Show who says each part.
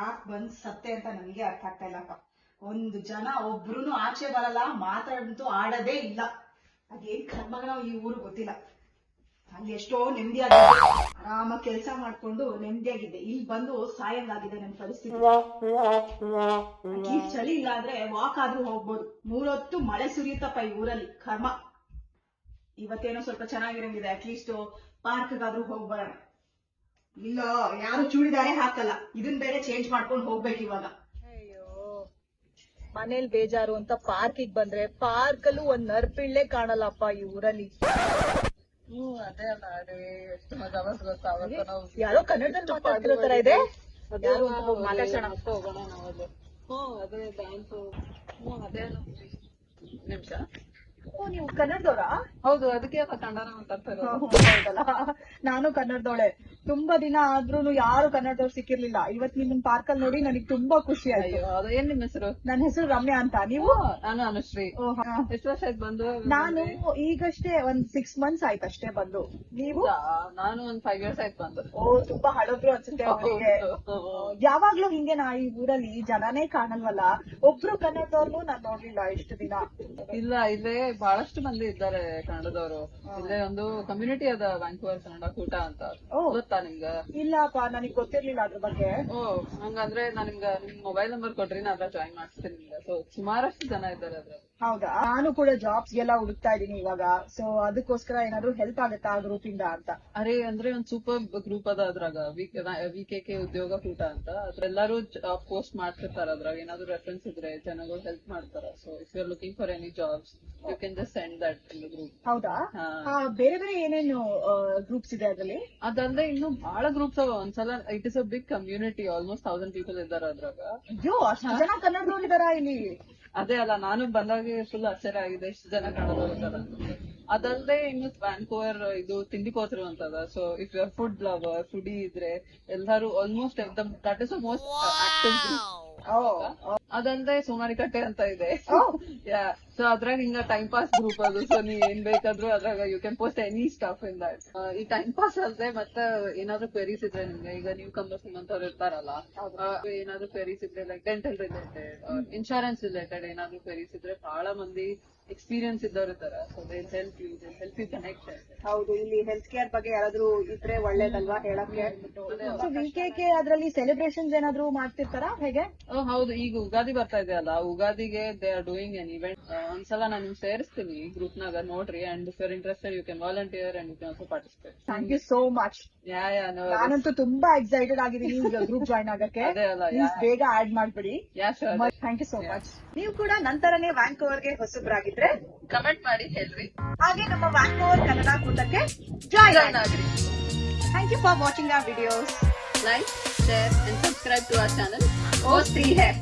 Speaker 1: ಯಾಕೆ ಬಂದ್ ಸತ್ತೆ ಅಂತ ನನಗೆ ಅರ್ಥ ಆಗ್ತಾ ಇಲ್ಲಪ್ಪ. ಒಂದು ಜನ ಒಬ್ರು ಆಚೆ ಬರಲ್ಲ, ಮಾತಾಡಂತೂ ಆಡೋದೇ ಇಲ್ಲ. ಅದೇನ್ ಕರ್ಮಗಳ ಈ ಊರು ಗೊತ್ತಿಲ್ಲ. ಅಲ್ಲಿ ಎಷ್ಟೋ ನೆಮ್ಮದಿಯಾಗಿದ್ದೆ, ಆರಾಮಾಗಿ ಕೆಲಸ ಮಾಡ್ಕೊಂಡು ನೆಮ್ಮದಿಯಾಗಿದ್ದೆ. ಇಲ್ಲಿ ಬಂದು ಸಾಯಂಗಾಗಿದೆ ನನ್ನ ಪರಿಸ್ಥಿತಿ. ಅಟ್ಲೀಸ್ಟ್ ಚಳಿ ಇಲ್ಲ ಅಂದ್ರೆ ವಾಕ್ ಆದ್ರೂ ಹೋಗ್ಬೋದು. 3 ಹೊತ್ತು ಮಳೆ ಸುರಿಯುತ್ತಪ್ಪ ಈ ಊರಲ್ಲಿ. ಕರ್ಮ. ಇವತ್ತೇನೋ ಸ್ವಲ್ಪ ಚೆನ್ನಾಗಿರಂಗಿದೆ, ಅಟ್ಲೀಸ್ಟ್ ಪಾರ್ಕ್ಗಾದ್ರೂ ಹೋಗ್ಬರೋಣ. ಇಲ್ಲ ಯಾರು ಚೂಡಿದಾರೆ ಹಾಕಲ್ಲ, ಇದನ್ ಬೇರೆ ಚೇಂಜ್ ಮಾಡ್ಕೊಂಡು ಹೋಗ್ಬೇಕು ಇವಾಗ.
Speaker 2: ಅಯ್ಯೋ, ಮನೇಲಿ ಬೇಜಾರು ಅಂತ ಪಾರ್ಕಿಗೆ ಬಂದ್ರೆ ಪಾರ್ಕಲ್ಲೂ ಒಂದ್ ನರ್ಪಿಳ್ಳೆ ಕಾಣಲ್ಲಪ್ಪ ಈ ಊರಲ್ಲಿ.
Speaker 3: ಅದೇ ಅಲ್ಲ, ಅದೇ ಎಷ್ಟು ಮಜಾ ಗೊತ್ತಾ. ಅವತ್ತು ನಾವು
Speaker 2: ಯಾರೋ ಕನ್ನಡದಲ್ಲಿ ಮಾತಾಡ್ತಿರೋ ತರ ಇದೆ. ಯಾರು ಅಂತ ಹೋಗಿ ಮಾತಾಡ್ಸೋಣ.
Speaker 3: ಹೋಗೋಣ ನಾವಲ್ಲಿ. ಅದೇ ಡ್ಯಾನ್ಸ್. ಅದೇ ನಿಮಿಷ.
Speaker 2: ನೀವು ಕನ್ನಡದವ್ರಾ?
Speaker 3: ಹೌದು, ಅದಕ್ಕೆ ಕನ್ನಡ ಮಾತಾಡ್ತಾರೆ.
Speaker 2: ಹೌದಲ್ಲ, ನಾನು ಕನ್ನಡದವಳೆ. ತುಂಬಾ ದಿನ ಆದ್ರೂ ಯಾರು ಕನ್ನಡದವ್ರು ಸಿಕ್ಕಿರ್ಲಿಲ್ಲ. ಇವತ್ ನಿಮ್ಮನ್ ಪಾರ್ಕಲ್ಲಿ ನೋಡಿ ನನಗೆ ತುಂಬಾ ಖುಷಿ ಆಯ್ತು.
Speaker 3: ಅದು ಏನ್ ನಿಮ್ಮ ಹೆಸರು?
Speaker 2: ನನ್ನ ಹೆಸರು ರಮ್ಯಾ ಅಂತ. ನೀವು?
Speaker 3: ನಾನು ಅನುಶ್ರೀ. ಎಷ್ಟು ವರ್ಷ ಆಯ್ತು ಬಂದು?
Speaker 2: ನಾನು ಈಗಷ್ಟೇ ಒಂದ್ 6 months ಆಯ್ತು ಅಷ್ಟೇ ಬಂದು. ನೀವು?
Speaker 3: ನಾನು ಒಂದ್ 5 years ಆಯ್ತು ಬಂದು.
Speaker 2: ತುಂಬಾ ಹಳಬ್ರು ಅನ್ಸುತ್ತೆ ಅವರಿಗೆ. ಯಾವಾಗ್ಲೂ ಹಿಂಗೆ ನಾ ಈ ಊರಲ್ಲಿ ಜನನೇ ಕಾಣಲ್ವಲ್ಲ. ಒಬ್ರು ಕನ್ನಡದವ್ರು ನಾನ್ ನೋಡ್ಲಿಲ್ಲ ಇಷ್ಟು ದಿನ.
Speaker 3: ಇಲ್ಲ, ಇಲ್ಲೇ ಬಹಳಷ್ಟು ಮಂದಿ ಇದ್ದಾರೆ ಕನ್ನಡದವರು. ಇಲ್ಲೇ ಒಂದು ಕಮ್ಯುನಿಟಿ ಅದ, ವ್ಯಾಂಕೂವರ್ ಕನ್ನಡ ಕೂಟ ಅಂತ. ಗೊತ್ತಾ ನಿಮ್ಗ?
Speaker 2: ಇಲ್ಲಪ್ಪ, ನನಗ್ ಗೊತ್ತಿರ್ಲಿಲ್ಲ ಅದ್ರ ಬಗ್ಗೆ.
Speaker 3: ಹಂಗಂದ್ರೆ ನಾನ್ ನಿಮ್ಗೆ ನಿಮ್ ಮೊಬೈಲ್ ನಂಬರ್ ಕೊಡ್ರಿ, ನಾ ಅದ್ರ ಜಾಯಿನ್ ಮಾಡಿಸ್ತೀನಿ ನಿಮ್ಗೆ. ಸೊ ಸುಮಾರಷ್ಟು ಜನ ಇದ್ದಾರೆ ಅದ್ರ.
Speaker 2: ಹೌದಾ? ನಾನು ಕೂಡ ಜಾಬ್ಸ್ ಗೆಲ್ಲ ಹುಡುಕ್ತಾ ಇದೀನಿ ಇವಾಗ. ಸೊ ಅದಕ್ಕೋಸ್ಕರ ಏನಾದ್ರು ಹೆಲ್ಪ್ ಆಗುತ್ತಾ ಆ ಗ್ರೂಪ್ ಇಂದ ಅಂತ.
Speaker 3: ಅರೆ ಅಂದ್ರೆ ಒಂದ್ ಸೂಪರ್ ಗ್ರೂಪ್ ಅದ ಅದ್ರಾಗ, ವಿಕೆಕೆ ಉದ್ಯೋಗ ಕೂಟ ಅಂತ. ಅದ್ರೆಲ್ಲಾರು ಪೋಸ್ಟ್ ಮಾಡ್ತಿರ್ತಾರ. ಅದ್ರಾಗ ಏನಾದ್ರು ರೆಫರೆನ್ಸ್ ಇದ್ರೆ ಜನಗಳು ಹೆಲ್ಪ್ ಮಾಡ್ತಾರ. So if you are looking for any jobs, you can just send that in the group.
Speaker 2: ಹೌದಾ? ಬೇರೆ ಬೇರೆ ಏನೇನು ಗ್ರೂಪ್ಸ್ ಇದೆ ಅದ್ರಲ್ಲಿ?
Speaker 3: ಅದಲ್ಲದೆ ಇನ್ನು ಬಹಳ ಗ್ರೂಪ್ಸ್ ಅವ. ಒಂದ್ಸಲ it is a big community, almost 1000 people ಇದ್ದಾರೆ ಅದ್ರಾಗ.
Speaker 2: ಅಯ್ಯೋ, ಅಷ್ಟು ಜನ ಕನ್ನಡದವ್ರು ಇದಾರಾ ಇಲ್ಲಿ?
Speaker 3: ಅದೇ ಅಲ್ಲ, ನಾನು ಬಂದಾಗ ಫುಲ್ ಆಶ್ಚರ್ಯ ಆಗಿದೆ ಎಷ್ಟು ಜನ ಕನ್ನಡದವ್ರು ಇದ್ದಾರೆ. ಅದಲ್ಲದೆ ಇನ್ನು ವ್ಯಾನ್ಕೂವರ್ ಇದು ತಿಂಡಿ ಕೋತ್ರು ಅಂತದ. So if you are food lover, foodie ಇದ್ರೆ ಎಲ್ಲಾರು almost that is the most active group. ಅದಲ್ಲದೆ ಸೋಮಾರಿಕಟ್ಟೆ ಅಂತ ಇದೆ. ಸೊ ಅದ್ರಾಗ ಹಿಂಗ ಟೈಮ್ ಪಾಸ್ ಗ್ರೂಪ್ ಅದು. ಸೊ ನೀವ್ ಏನ್ ಬೇಕಾದ್ರೂ ಅದ್ರಾಗ you can post any stuff in that. ಈ ಟೈಮ್ ಪಾಸ್ ಅಲ್ಲದೆ ಮತ್ತೆ ಏನಾದ್ರು ಕ್ವೆರೀಸ್ ಇದ್ರೆ ನಿಮ್ಗೆ, ಈಗ ನೀವು ಕಮರ್ಸ್ ನಿಮ್ಮಂತವ್ರು ಇರ್ತಾರಲ್ಲ, ಏನಾದ್ರು ಕ್ವೆರೀಸ್ ಇದ್ರೆ like dental related, insurance related ಏನಾದ್ರು ಕ್ವೆರೀಸ್ ಇದ್ರೆ ಬಹಳ ಮಂದಿ ಎಕ್ಸ್ಪೀರಿಯನ್ಸ್ ಇದ್ದವ್ರು ಇರ್ತಾರ. So they help you connect.
Speaker 2: ಹೌದು, ಇಲ್ಲಿ ಹೆಲ್ತ್ ಕೇರ್ ಬಗ್ಗೆ ಯಾರಾದ್ರೂ ಇದ್ರೆ ಒಳ್ಳೇದಲ್ವಾ ಹೇಳಕ್ಕೆ. ಸೊ ವಿಕೆಕೆ ಅದ್ರಲ್ಲಿ ಸೆಲೆಬ್ರೇಷನ್ಸ್ ಏನಾದ್ರು ಮಾಡ್ತಿರ್ತಾರಾ ಹೇಗೆ?
Speaker 3: ಹೌದು, ಈಗ ಉಗಾದಿ ಬರ್ತಾ ಇದೆ ಅಲ್ಲ, ಉಗಾದಿಗೆ they are doing an event. ಒಂದ್ಸಲ ನಾನು ನಿಮ್ಗೆ ಸೇರಿಸ್ತೀನಿ ಗ್ರೂಪ್ ನಾಗ, ನೋಡ್ರಿ. And if you are interested you can volunteer and you can also participate.
Speaker 2: Thank you so much. ನಾನಂತೂ ತುಂಬಾ ಎಕ್ಸೈಟೆಡ್ ಆಗಿದ್ದೀನಿ ಗ್ರೂಪ್ ಜಾಯ್ನ್ ಆಗಕ್ಕೆ. ಪ್ಲೀಸ್ ಬೇಗ ಆಡ್ ಮಾಡ್ಬಿಡಿ. Thank you so much. ನೀವು ಕೂಡ ನಂತರನೇ ವ್ಯಾಂಕೂವರ್ಗೆ ಹೊಸಬ್ರಾಗಿದ್ರೆ
Speaker 3: ಕಮೆಂಟ್ ಮಾಡಿ ಹೇಳ್ರಿ.
Speaker 2: ಹಾಗೆ ನಮ್ಮ ವ್ಯಾಂಕೂವರ್ ಕನ್ನಡ ಕೂಟಕ್ಕೆ ಜಾಯ್ನ್ ಆಗ್ರಿ. Thank you for watching our videos.
Speaker 3: Like, share and subscribe to our channel. O3 hai.